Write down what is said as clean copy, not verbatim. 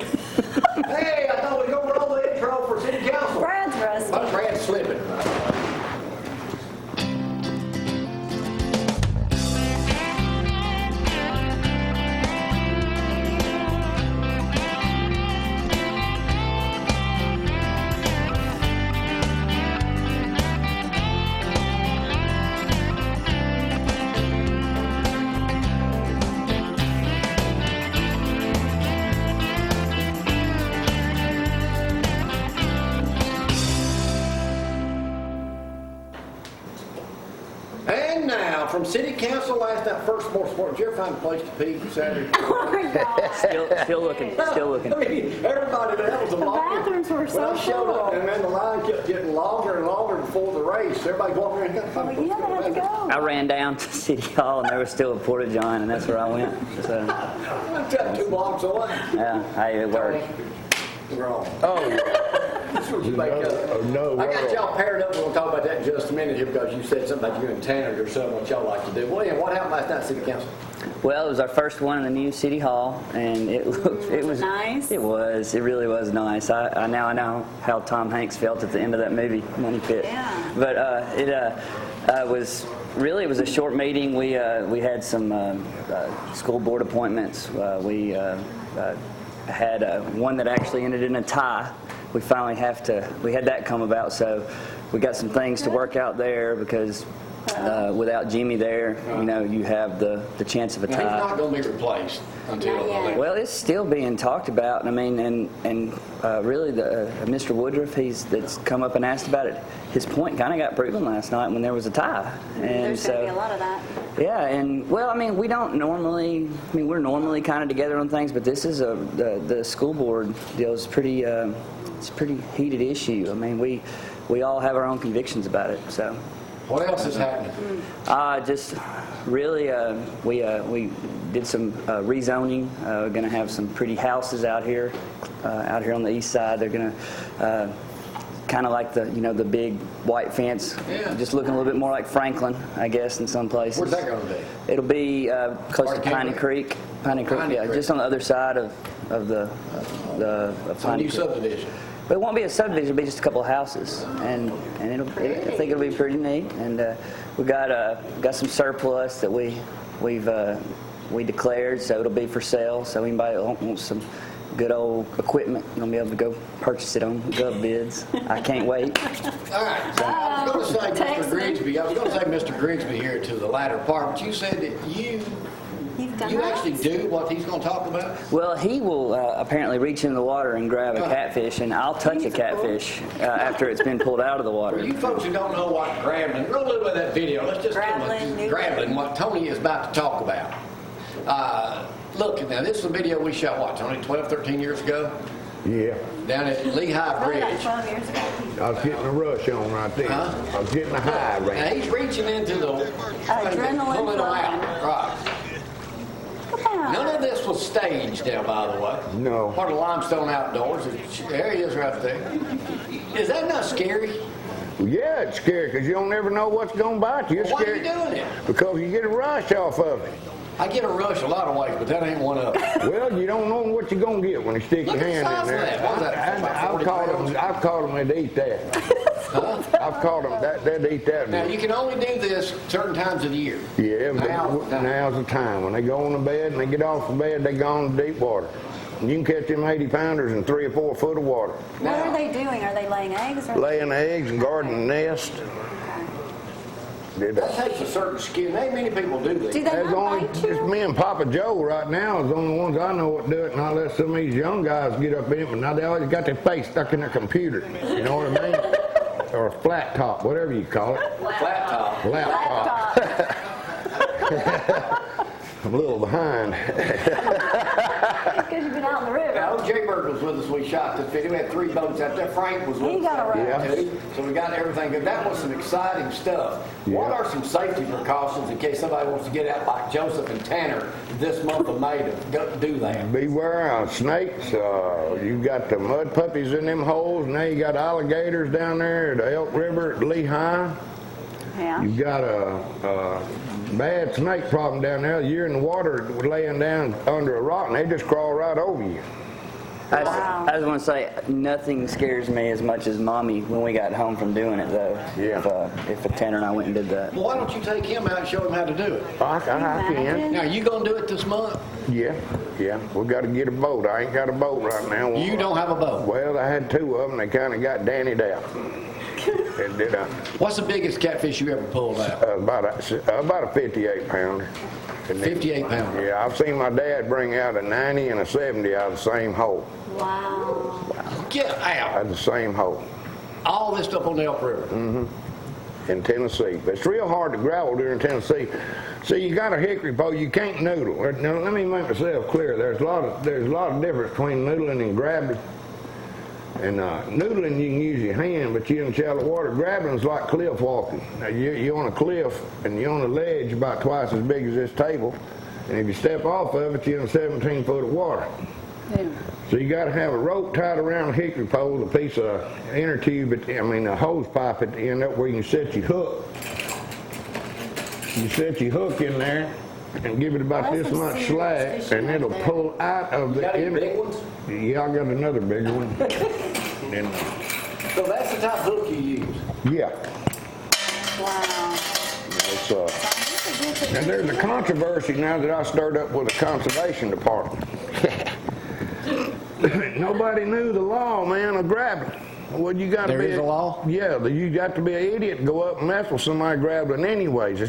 Hey, I thought we were going to roll the intro for city council. Brad's rusty. But Brad's slipping. And now, from city council last night, first more sport. Did you ever find a place to pee Saturday? Oh my God. Still looking. I mean, everybody, that was a long. bathrooms were so When I showed up, full. and then the line kept getting longer and longer before the race. Everybody walking around. Well, yeah, they had to go. I ran down to City Hall and there was still a porta john, and that's where I went. So, I got 2 blocks away. yeah, hey, it worked. Wrong. Oh, That's what you make up. no, I got world. y'all paired up. We're going to talk about that in just a minute here because you said something about you and Tanner yourself, what y'all like to do. Well, yeah, what happened last night at City Council? Well, it was our first one in the new City Hall, and it was nice? It was. It really was nice. I now know how Tom Hanks felt at the end of that movie, Money Pit. Yeah. But it was really, it was a short meeting. We had some school board appointments. We had one that actually ended in a tie. We finally we had that come about, so we got some things to work out there because without Jimmy there, you know, you have the chance of a Now, he's tie. not going to be replaced until Not the yet. election. Well, it's still being talked about. I mean, and really, Mr. Woodruff, that's come up and asked about it. His point kind of got proven last night when there was a tie, and There's going to be a lot of that. yeah, and well, I mean, we don't normally. I mean, we're normally kind of together on things, but this is the school board deal is pretty. It's a pretty heated issue. I mean, we all have our own convictions about it. So, What else is happening? just really, we did some rezoning. We're going to have some pretty houses out here on the east side. They're going to. Kind of like the big white fence, Yeah. just looking a little bit more like Franklin, I guess, in some places. Where's that going to be? It'll be close to Piney Piney Creek. Piney Creek, Piney yeah, Creek. just on the other side of It's a Piney new Creek. subdivision. But it won't be a subdivision; it'll be just a couple of houses, and I think it'll be pretty neat. And we got some surplus that we declared, so it'll be for sale. So anybody that wants some good old equipment, you'll be able to go purchase it on Gov Bids. I can't wait. All right. So I was going to say Text Mr. me. Grigsby. I was going to say Mr. Grigsby here to the latter part, but you said that you actually do what he's going to talk about? Well, he will apparently reach in the water and grab a catfish, and I'll touch a catfish after it's been pulled out of the For water. you folks who don't know what grabbling, roll a little bit of that video. Let's just Grabbling, grabbling, what Tony is about to talk about. Look, now this is a video we shot, what, Tony, 12, 13 years ago? Yeah. Down at Lehigh Probably like Bridge. 12 years ago. I was getting a rush on right there. Huh? I was getting a high Now right. he's reaching into the Adrenaline pulling them flowing. out. Right. Come on. None of this was staged now, by the way. No. Part of Limestone Outdoors. There he is right there. Is that not scary? Yeah, it's scary because you don't never know what's going to bite you. It's Why are you scary doing it? because you get a rush off of it. I get a rush a lot of ways, but that ain't one of them. Well, you don't know what you're going to get when you stick Look your at the hand size in of there. that. What is that, about 40 pounds? I've caught them, they'd eat that. I've caught them, they'd eat that. Now, you can only do this certain times of the year. Yeah, but now's the time. When they go on the bed and they get off the bed, they go on to deep water. And you can catch them 80-pounders in 3 or 4 foot of water. What are they doing? Are they laying eggs? Or Laying eggs and guarding the nest. That takes a certain skill. Not many people do Do this. they There's not only bite just you? me and Papa Joe right now is the only ones I know what do it, and I let some of these young guys get up in it, but now they always got their face stuck in their computer. You know what I mean? Or a flat top, whatever you call it. Flat top. Laptop. Laptop. I'm a little behind. Because you've been out in the river. Now, Jay Bird was with us when we shot this video. We had 3 boats out there. Frank was with He us got out there, around. too. So we got everything good. That was some exciting stuff. What Yeah. are some safety precautions in case somebody wants to get out like Joseph and Tanner this month of May to go do that? Beware of snakes. You got the mud puppies in them holes. Now you got alligators down there at the Elk River at Lehigh. Yeah. You got a bad snake problem down there. You're in the water laying down under a rock and they just crawl right over you. I just want to say, nothing scares me as much as Mommy when we got home from doing it, though. Yeah. If Tanner and I went and did that. Well, why don't you take him out and show him how to do it? I can. Now, you gonna do it this month? Yeah. We got to get a boat. I ain't got a boat right now. You don't have a boat? Well, I had 2 of them. They kind of got dannied out. And did What's the biggest catfish you ever pulled out? about a 58 pounder. 58 pounder. Yeah, I've seen my dad bring out a 90 and a 70 out of the same hole. Wow. Get Out out. of the same hole. All this stuff on the Elk River. In Tennessee. But it's real hard to gravel during Tennessee. See, you got a hickory pole, you can't noodle. Now, let me make myself clear. There's a lot of difference between noodling and grabbing. And noodling, you can use your hand, but you in shallow water. Grabbling is like cliff walking. Now, you're on a cliff, and you're on a ledge about twice as big as this table. And if you step off of it, you're in 17 foot of water. Yeah. So you got to have a rope tied around a hickory pole, a piece of inner tube, a hose pipe at the end up where you can set your hook. You set your hook in there and give it about Well, this that's some much serious slack, fishing and right it'll there. pull out of the Got any inner. big ones? Yeah, I got another bigger one. And, So that's the type of hook you use. yeah, Wow. it's and there's a controversy now that I stirred up with the conservation department. Nobody knew the law, man, of grabbing. Well, you got to There be is a law? Yeah, you got to be an idiot to go up and mess with somebody grabbing anyways.